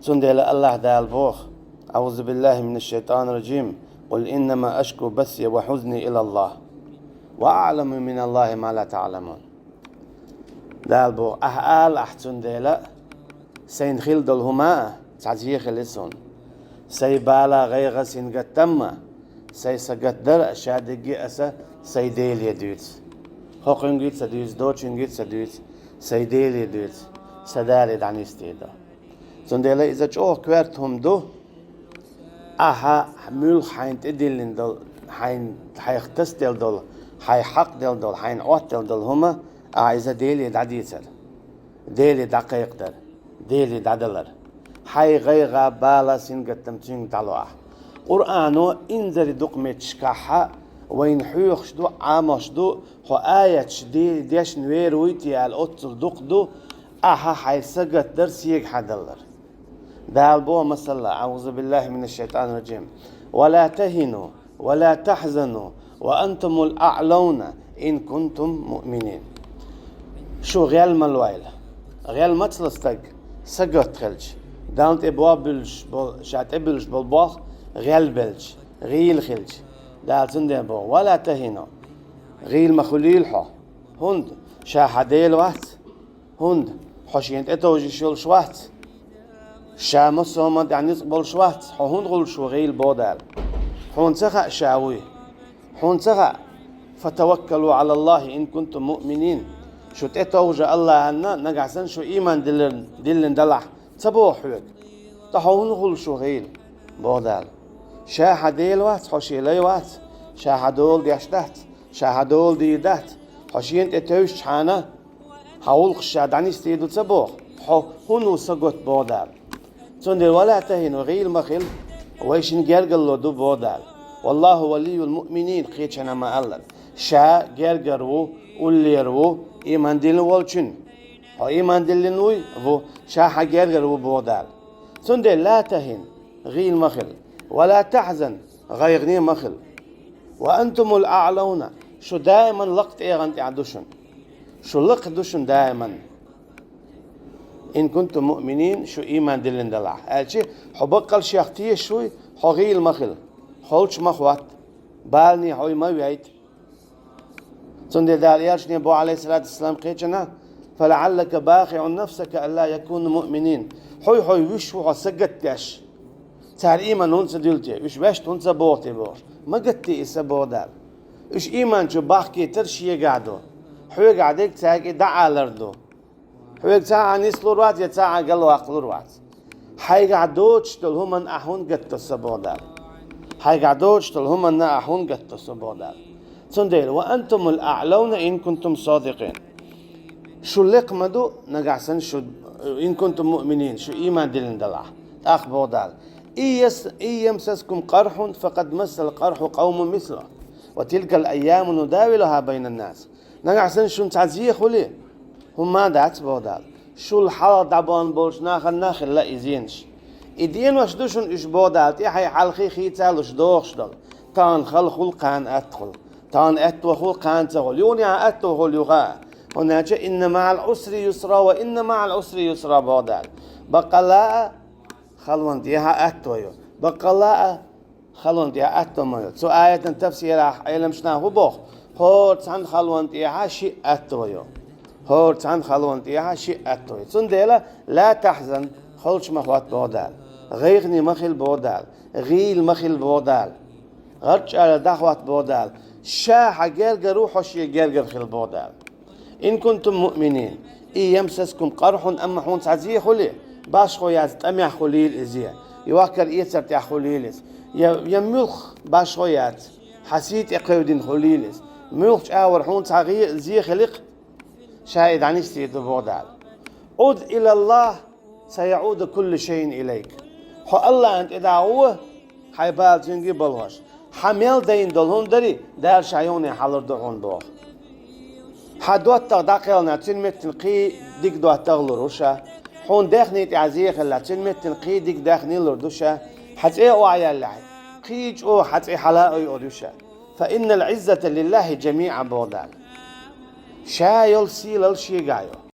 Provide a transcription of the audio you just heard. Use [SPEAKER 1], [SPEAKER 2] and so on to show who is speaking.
[SPEAKER 1] سندل الله دال بوخ أعوذ بالله من الشيطان الرجيم قل إنما أشكو بثي وحزني إلى الله وأعلم من الله ما لا تعلمون. دال بوخ أهال أحسندل سين خيل دلهما تعزيه خلصون سي بالا غيغ سين قتما سي سقدر شادقي أسا سي ديل يدوت خوقين قيت سدوت دوتشين قيت سدوت سي ديل يدوت سدالي دعني استيدا سندل إذا جوه كوارتهم دو أها مول حين تدلين دل حين حيختستل دل حي حق دل حين عوت دل هما إذا ديل يدعديسر ديل دقيق در ديلي دادلر حي غيغا بالا سنقتم تنق دلوه قرآنو إنزر دقمت شكاحة وين حيوخ شدو عامش دو خو آيات شدي ديش نوير ويتي على أطر دقدو أها حي سقط درسيك حدلر دالبو مسلا أعوذ بالله من الشيطان الرجيم ولا تهنوا ولا تحزنوا وأنتم الأعلون إن كنتم مؤمنين. شو غيال ملويل غيال مطلستك سقط خلج دانت ابوابلش شات ابلش بالباخ غيال بلش غيل خلج دالتن دبو ولا تهينو غيل مخليل حو هند شاحديل وات هند حشينت اتوجي شول شوات شامس هما دعني قبل شوات هند قول شو غيل بودال هون سخا شاوي هون سخا فتوكلوا على الله إن كنتم مؤمنين. شو تتوجه الله أننا نقعسن شو إيمان دلن دلح تبوحوك تحون غل شو غيل بودال شاهديل وات حشيلي وات شاهدول ديشتات شاهدول ديدات حشين تتوش حانا حول خشادعني استيدو تبوح هونو سقط بودال تندل ولا تهينو غيل مخيل ويشن جرجلو دو بودال والله ولي المؤمنين خيتشنا ما الله شا جرجرو وليرو إيمان دلن والشن هو إيمان دلن وي هو شا حجر و بودال سندل لا تهن غيل مخل ولا تحزن غيرني مخل وأنتم الأعلون. شو دائما لقت إيغان تعدوشن شو لقت دوشن دائما إن كنتم مؤمنين شو إيمان دلن دلع هالشي حبقل شيختيه شوي هو غيل مخل خولش مخوات بالني هوي ما ويعيد سندل دال ياشني أبو عليه الصلاة والسلام قيتنا فلعلك باخع نفسك ألا يكون مؤمنين حوي حوي وش هو سجت ياش تار إيمان هون سدلتي وش باش هون سبوتي بور ما قتي إسبودال وش إيمان شو باخكي ترشي قاعدو حوي قاعدك تاعي دعا لردو حوي تاع نسلوروات يا تاع قالوا أقلوروات حي قاعدوش تل هم أحون قت سبودال حي قاعدوش تل هم أحون قت سبودال سندل وأنتم الأعلون إن كنتم صادقين. شو لقمدو نقعسن شو إن كنتم مؤمنين شو إيمان دلن دلع أخبو دال إي يمسسكم قرح فقد مس القرح قوم مثله وتلك الأيام نداولها بين الناس. نقعسن شو تعزيه خلي هم ما دعت بودال شو الحالة دعبان بولش ناخل لا إزينش إدين وش دوشن إش بودال تيحي حلقي خيتال وش دوخش دل تان خلقل قان أدخل تان أتوخل قان تغل يوني أتوخل يغا هناك إن مع العسر يسرا وإن مع العسر يسرا بودال بقلاء خلوان ديها أتويو بقلاء خلوان ديها أتوميو سو آية تفسير علم شناه بوخ هورت عن خلوان ديها شيء أتويو هورت عن خلوان ديها شيء أتويو سنديلا لا تحزن خلش مخوات بودال غيغني مخل بودال غيل مخل بودال غرج على دعوات بودال شاح جرجر روح شي جرجر خل بودال إن كنتم مؤمنين إي يمسسكم قرح أما حون تعزيه خلي باش خويات أمي خليل إزيه يوكر إيسر تاع خليلس يملخ باش خويات حسيت إقودين خليلس ملخ أور حون تعزيه زي خلق شاهد عن استيد بودال عد إلى الله سيعود كل شيء إليك. حو الله أنت إذا هو حيبال تنجي بلوش حمل دين دلهم دري دار شايوني حلر دهون بوخ حدوات تغدقلنا تنمت قي ديك دوات تغلروشا حون داخني تعزيه خلا تنمت قي ديك داخني لردوشا حتى وعيا اللعب قيج او حتى حلاء يودوشا فإن العزة لله جميعا بودال شايل سيل الشيغايو